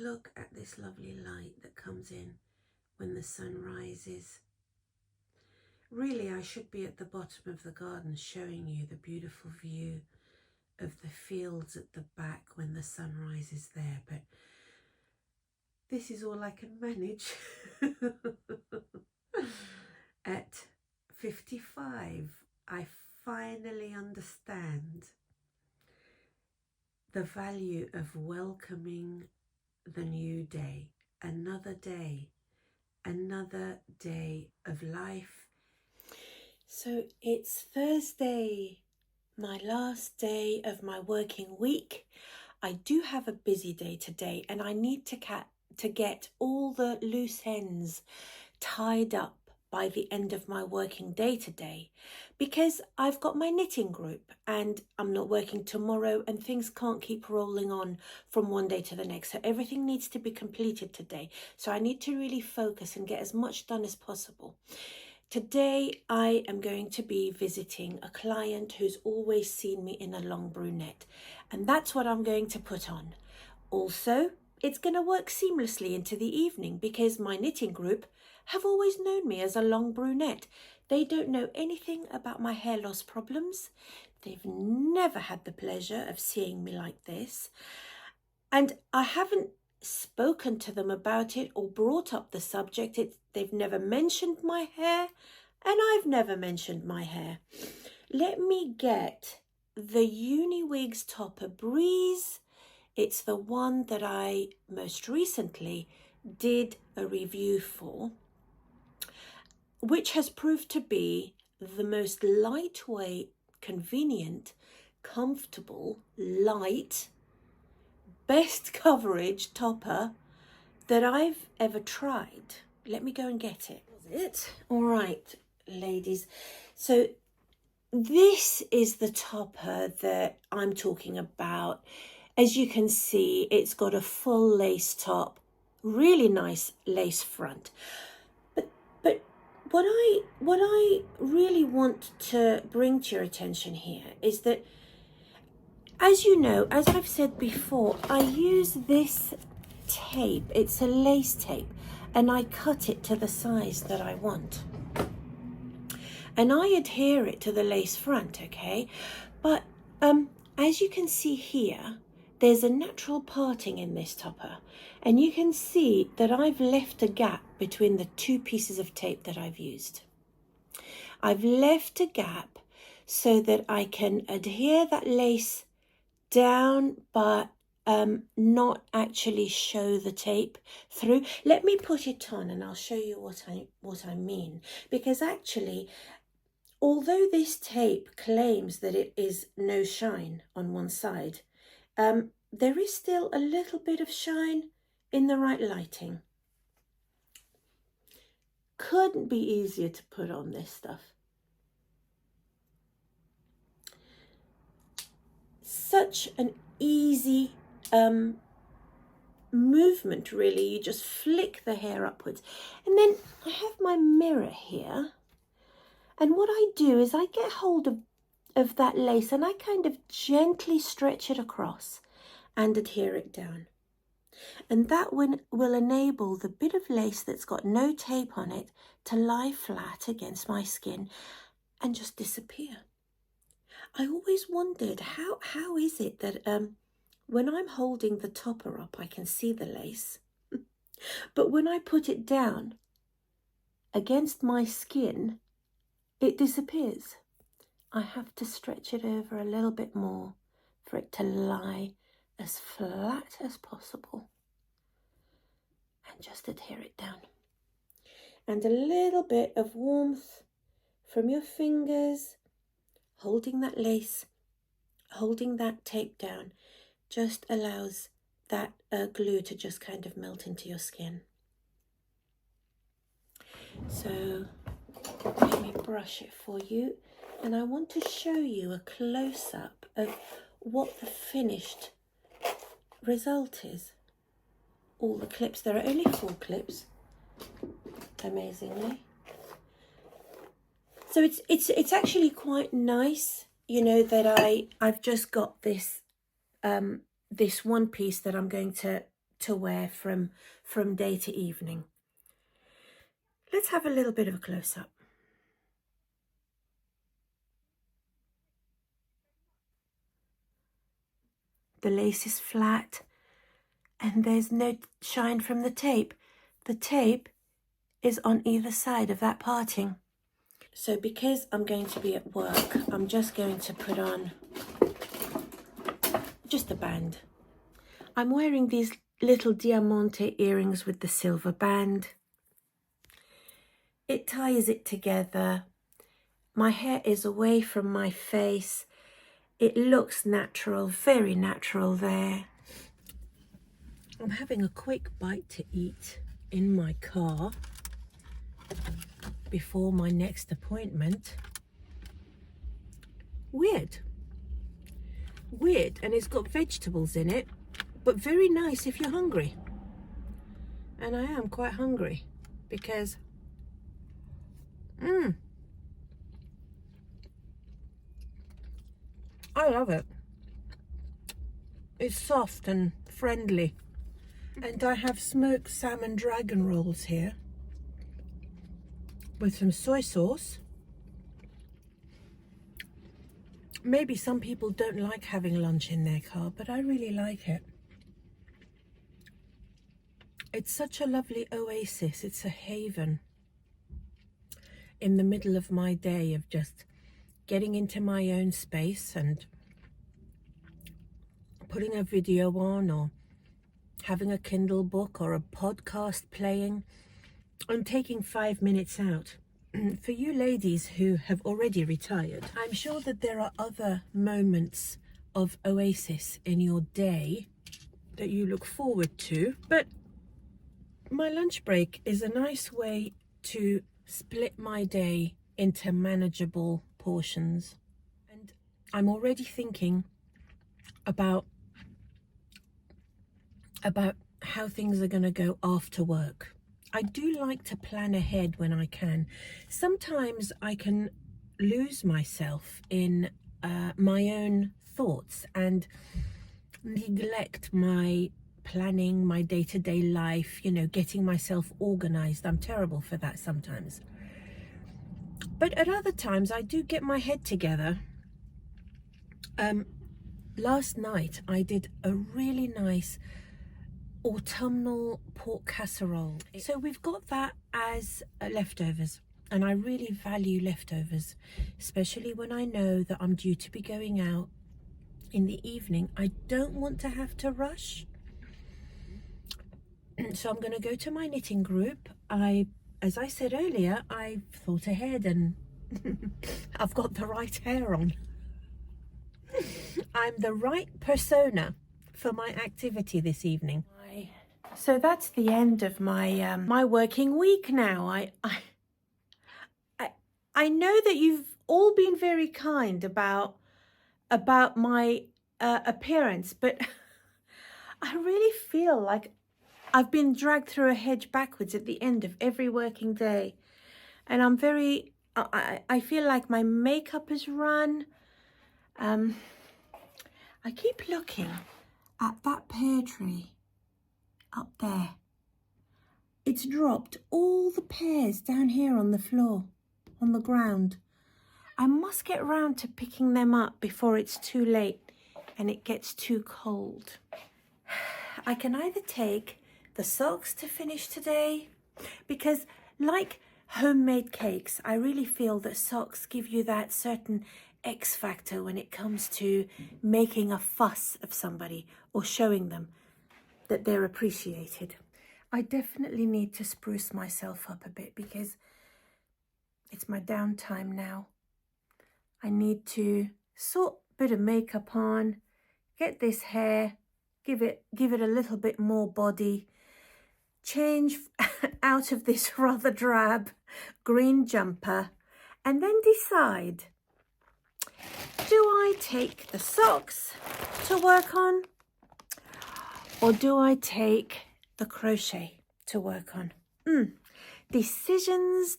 look at this lovely light that comes in when the sun rises. Really, I should be at the bottom of the garden showing you the beautiful view of the fields at the back when the sun rises there, but this is all I can manage. At 55, I finally understand the value of welcoming the new day, another day of life. So it's Thursday, my last day of my working week. I do have a busy day today, and I need to get all the loose ends tied up by the end of my working day today, because I've got my knitting group and I'm not working tomorrow, and things can't keep rolling on from one day to the next. So everything needs to be completed today. So I need to really focus and get as much done as possible. Today I am going to be visiting a client who's always seen me in a long brunette, and that's what I'm going to put on. Also, it's going to work seamlessly into the evening because my knitting group have always known me as a long brunette. They don't know anything about my hair loss problems. They've never had the pleasure of seeing me like this. And I haven't spoken to them about it or brought up the subject. They've never mentioned my hair, and I've never mentioned my hair. Let me get the Uniwigs Topper Breeze. It's the one that I most recently did a review for, which has proved to be the most lightweight, convenient, comfortable, light, best coverage topper that I've ever tried. Let me go and get it. All right, ladies. So this is the topper that I'm talking about. As you can see, it's got a full lace top, really nice lace front. But what I really want to bring to your attention here is that, as you know, as I've said before, I use this tape. It's a lace tape, and I cut it to the size that I want. And I adhere it to the lace front, okay? But as you can see here, there's a natural parting in this topper, and you can see that I've left a gap between the two pieces of tape that I've used. I've left a gap so that I can adhere that lace down, but not actually show the tape through. Let me put it on and I'll show you what I mean, because actually, although this tape claims that it is no shine on one side, there is still a little bit of shine in the right lighting. Couldn't be easier to put on this stuff. Such an easy movement, really. You just flick the hair upwards. And then I have my mirror here, and what I do is I get hold of that lace and I kind of gently stretch it across and adhere it down. And that will enable the bit of lace that's got no tape on it to lie flat against my skin and just disappear. I always wondered, how is it that when I'm holding the topper up, I can see the lace, but when I put it down against my skin, it disappears. I have to stretch it over a little bit more for it to lie as flat as possible and just adhere it down. And a little bit of warmth from your fingers, holding that lace, holding that tape down, just allows that glue to just kind of melt into your skin. So let me brush it for you, and I want to show you a close-up of what the finished result is. All the clips, there are only 4 clips, amazingly. So it's actually quite nice, you know, that I've just got this this one piece that I'm going to to wear from day to evening. Let's have a little bit of a close-up. The lace is flat and there's no shine from the tape. The tape is on either side of that parting. So because I'm going to be at work, I'm just going to put on just a band. I'm wearing these little diamante earrings with the silver band. It ties it together. My hair is away from my face. It looks natural, very natural there. I'm having a quick bite to eat in my car before my next appointment. Weird, and it's got vegetables in it, but very nice if you're hungry. And I am quite hungry because I love it. It's soft and friendly. And I have smoked salmon dragon rolls here with some soy sauce. Maybe some people don't like having lunch in their car, but I really like it. It's such a lovely oasis. It's a haven in the middle of my day of just getting into my own space and putting a video on or having a Kindle book or a podcast playing. I'm taking 5 minutes out. For you ladies who have already retired, I'm sure that there are other moments of oasis in your day that you look forward to, but my lunch break is a nice way to split my day into manageable portions. And I'm already thinking about how things are going to go after work. I do like to plan ahead when I can. Sometimes I can lose myself in my own thoughts and neglect my planning, my day-to-day life, you know, getting myself organized. I'm terrible for that sometimes. But at other times I do get my head together. Last night I did a really nice autumnal pork casserole. So we've got that as leftovers, and I really value leftovers, especially when I know that I'm due to be going out in the evening. I don't want to have to rush. So I'm going to go to my knitting group. As I said earlier, I thought ahead and I've got the right hair on. I'm the right persona for my activity this evening. So that's the end of my my working week now. I know that you've all been very kind about my appearance, but I really feel like I've been dragged through a hedge backwards at the end of every working day, and I'm very I feel like my makeup is run. I keep looking at that pear tree up there. It's dropped all the pears down here on the floor, on the ground. I must get round to picking them up before it's too late and it gets too cold. I can either take the socks to finish today, because like homemade cakes, I really feel that socks give you that certain X factor when it comes to making a fuss of somebody or showing them that they're appreciated. I definitely need to spruce myself up a bit because it's my downtime now. I need to sort a bit of makeup on, get this hair, give it a little bit more body, change out of this rather drab green jumper, and then decide, do I take the socks to work on or do I take the crochet to work on? Decisions.